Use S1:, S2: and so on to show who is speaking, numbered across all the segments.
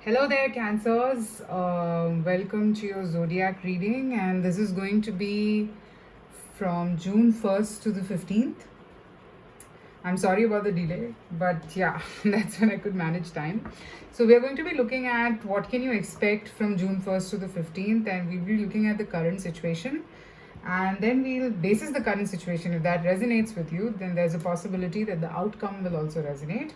S1: Hello there, Cancers. Welcome to your zodiac reading, and this is going to be from June 1st to the 15th. I'm sorry about the delay, but yeah, that's when I could manage time. So, we are going to be looking at what can you expect from June 1st to the 15th, and we'll be looking at the current situation. And then we'll basis the current situation. If that resonates with you, then there's a possibility that the outcome will also resonate.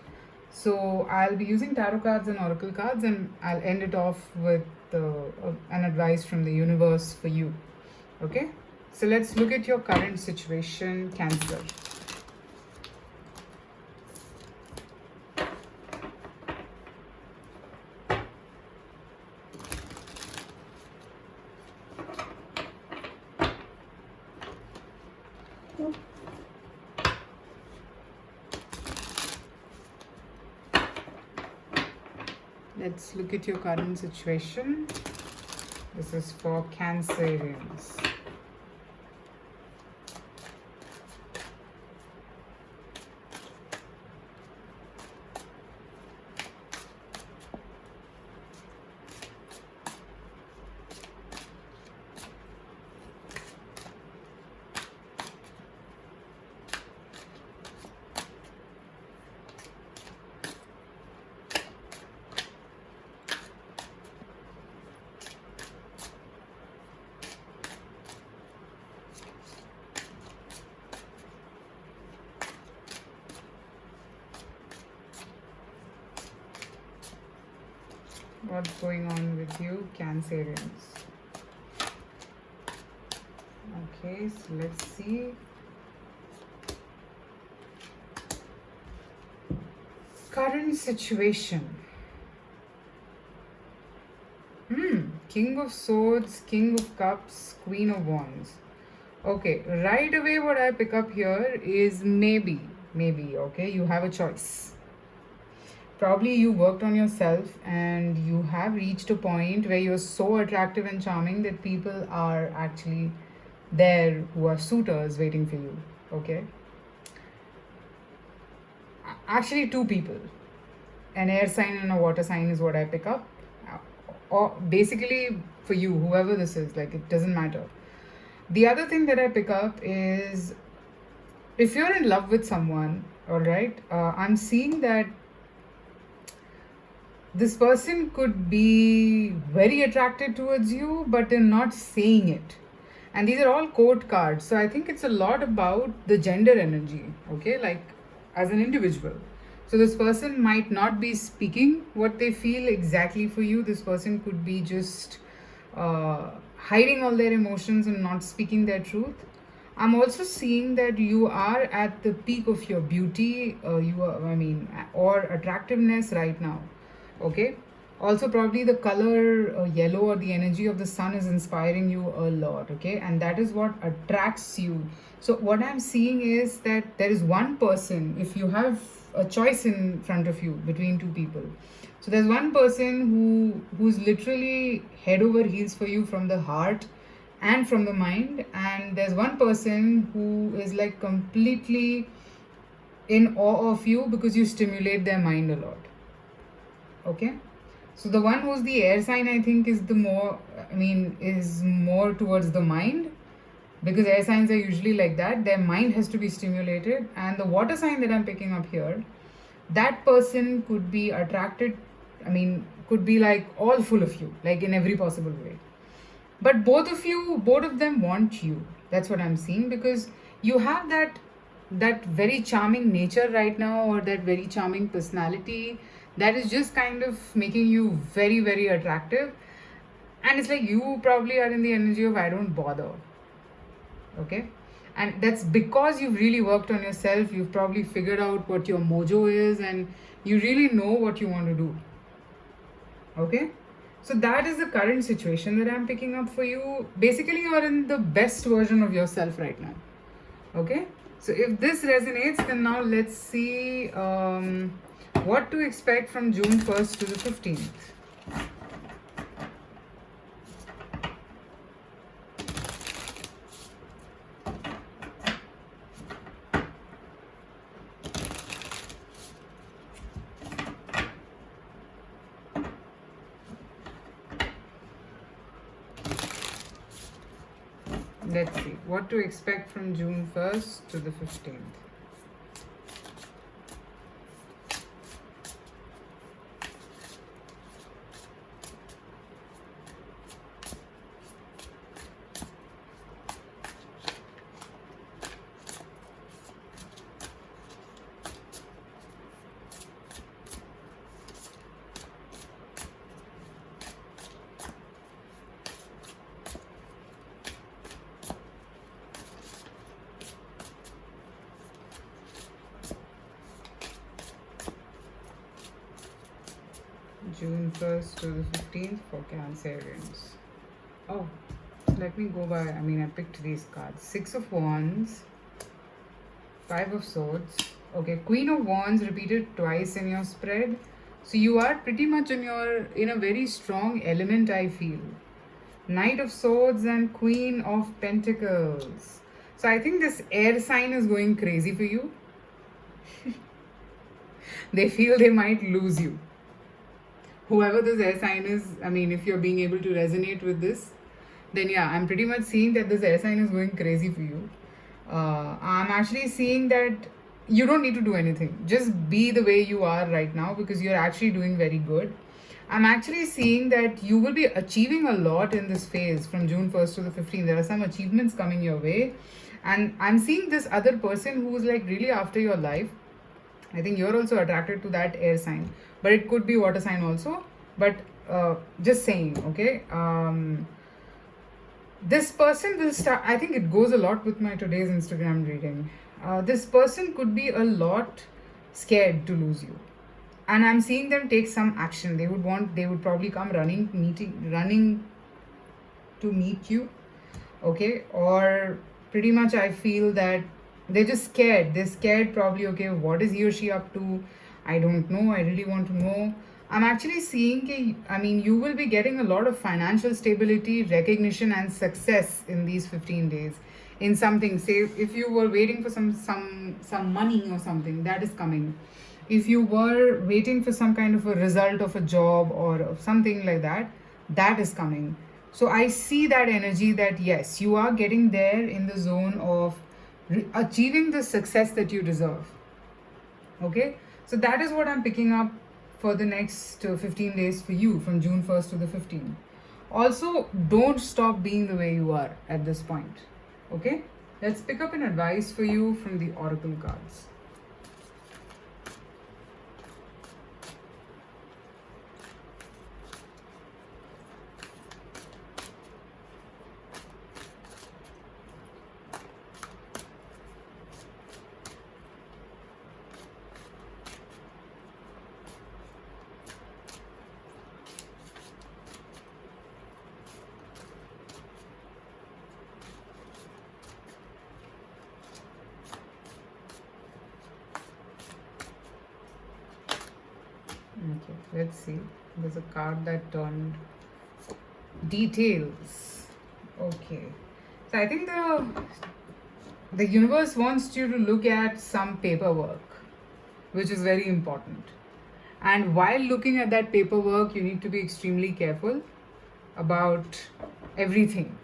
S1: So I'll be using tarot cards and oracle cards, and I'll end it off with an advice from the universe for you. Okay? So let's look at your current situation, Cancer. Let's look at your current situation. This is for Cancerians. What's going on with you, Cancerians? Okay, so let's see. Current situation. King of Swords, King of Cups, Queen of Wands. Okay, right away what I pick up here is maybe, okay, you have a choice. Probably you worked on yourself and you have reached a point where you're so attractive and charming that people are actually there who are suitors waiting for you. Okay, actually two people, an air sign and a water sign is what I pick up. Or basically for you, whoever this is, like, it doesn't matter. The other thing that I pick up is if you're in love with someone, all right, I'm seeing that this person could be very attracted towards you, but they're not saying it. And these are all court cards. So I think it's a lot about the gender energy, okay, like as an individual. So this person might not be speaking what they feel exactly for you. This person could be just hiding all their emotions and not speaking their truth. I'm also seeing that you are at the peak of your beauty, or attractiveness right now. Okay. Also, probably the color yellow or the energy of the sun is inspiring you a lot. Okay. And that is what attracts you. So, what I'm seeing is that there is one person, if you have a choice in front of you between two people. So, there's one person who's literally head over heels for you from the heart and from the mind, and there's one person who is like completely in awe of you because you stimulate their mind a lot. Okay, so the one who's the air sign, I think, is is more towards the mind, because air signs are usually like that. Their mind has to be stimulated. And the water sign that I'm picking up here, that person could be attracted, could be like all full of you, like in every possible way. But both of them want you. That's what I'm seeing, because you have that very charming nature right now, or that very charming personality that is just kind of making you very, very attractive. And it's like you probably are in the energy of I don't bother. Okay, and that's because you've really worked on yourself. You've probably figured out what your mojo is, and you really know what you want to do. Okay, so that is the current situation that I'm picking up for you. Basically, you are in the best version of yourself right now. Okay, so if this resonates, then now let's see what to expect from June 1st to the 15th. Let's see what to expect from June 1st to the 15th. June 1st to the 15th for Cancerians. Oh, let me go by, I picked these cards. Six of Wands, Five of Swords. Okay, Queen of Wands repeated twice in your spread. So you are pretty much in a very strong element, I feel. Knight of Swords and Queen of Pentacles. So I think this air sign is going crazy for you. They feel they might lose you. Whoever this air sign is, if you're being able to resonate with this, then yeah, I'm pretty much seeing that this air sign is going crazy for you. I'm actually seeing that you don't need to do anything. Just be the way you are right now because you're actually doing very good. I'm actually seeing that you will be achieving a lot in this phase from June 1st to the 15th. There are some achievements coming your way. And I'm seeing this other person who's like really after your life. I think you're also attracted to that air sign, but it could be water sign also. But just saying, okay? This person will start, I think it goes a lot with my today's Instagram reading. This person could be a lot scared to lose you. And I'm seeing them take some action. They would probably come running to meet you. Okay? Or pretty much I feel that they're just scared. They're scared probably, okay, what is he or she up to? I don't know. I really want to know. I'm actually seeing, you will be getting a lot of financial stability, recognition, and success in these 15 days. In something, say, if you were waiting for some money or something, that is coming. If you were waiting for some kind of a result of a job or something like that, that is coming. So I see that energy that yes, you are getting there in the zone of achieving the success that you deserve. Okay, so that is what I'm picking up for the next 15 days for you from June 1st to the 15th. Also, don't stop being the way you are at this point. Okay, let's pick up an advice for you from the Oracle cards. Okay, let's see. There's a card that turned details. Okay. So I think the universe wants you to look at some paperwork, which is very important. And while looking at that paperwork, you need to be extremely careful about everything.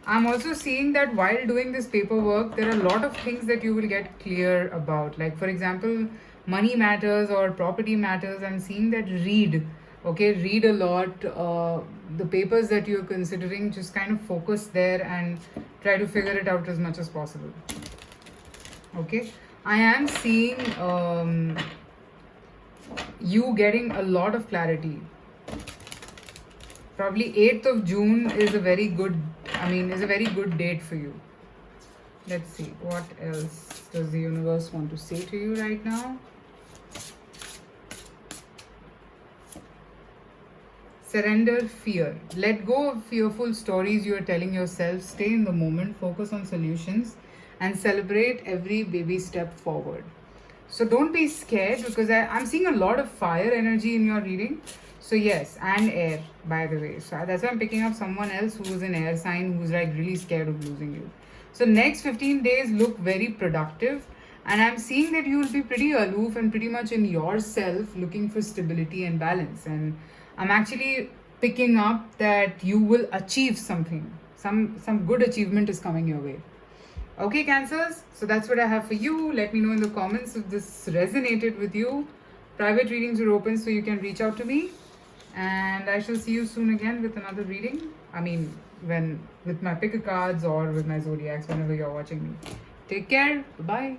S1: I'm also seeing that while doing this paperwork, there are a lot of things that you will get clear about. Like, for example, money matters or property matters. I'm seeing that read a lot. The papers that you're considering, just kind of focus there and try to figure it out as much as possible. Okay, I am seeing you getting a lot of clarity. Probably 8th of June is a very good date for you. Let's see, what else does the universe want to say to you right now? Surrender fear. Let go of fearful stories you are telling yourself. Stay in the moment, focus on solutions, and celebrate every baby step forward. So don't be scared, because I'm seeing a lot of fire energy in your reading. So yes, and air, by the way. So that's why I'm picking up someone else who is an air sign, who's like really scared of losing you. So next 15 days look very productive. And I'm seeing that you will be pretty aloof and pretty much in yourself looking for stability and balance. And I'm actually picking up that you will achieve something. Some good achievement is coming your way. Okay, Cancers. So that's what I have for you. Let me know in the comments if this resonated with you. Private readings are open, so you can reach out to me. And I shall see you soon again with another reading. I mean, when with my pick a cards or with my zodiacs, whenever you're watching me. Take care. Bye.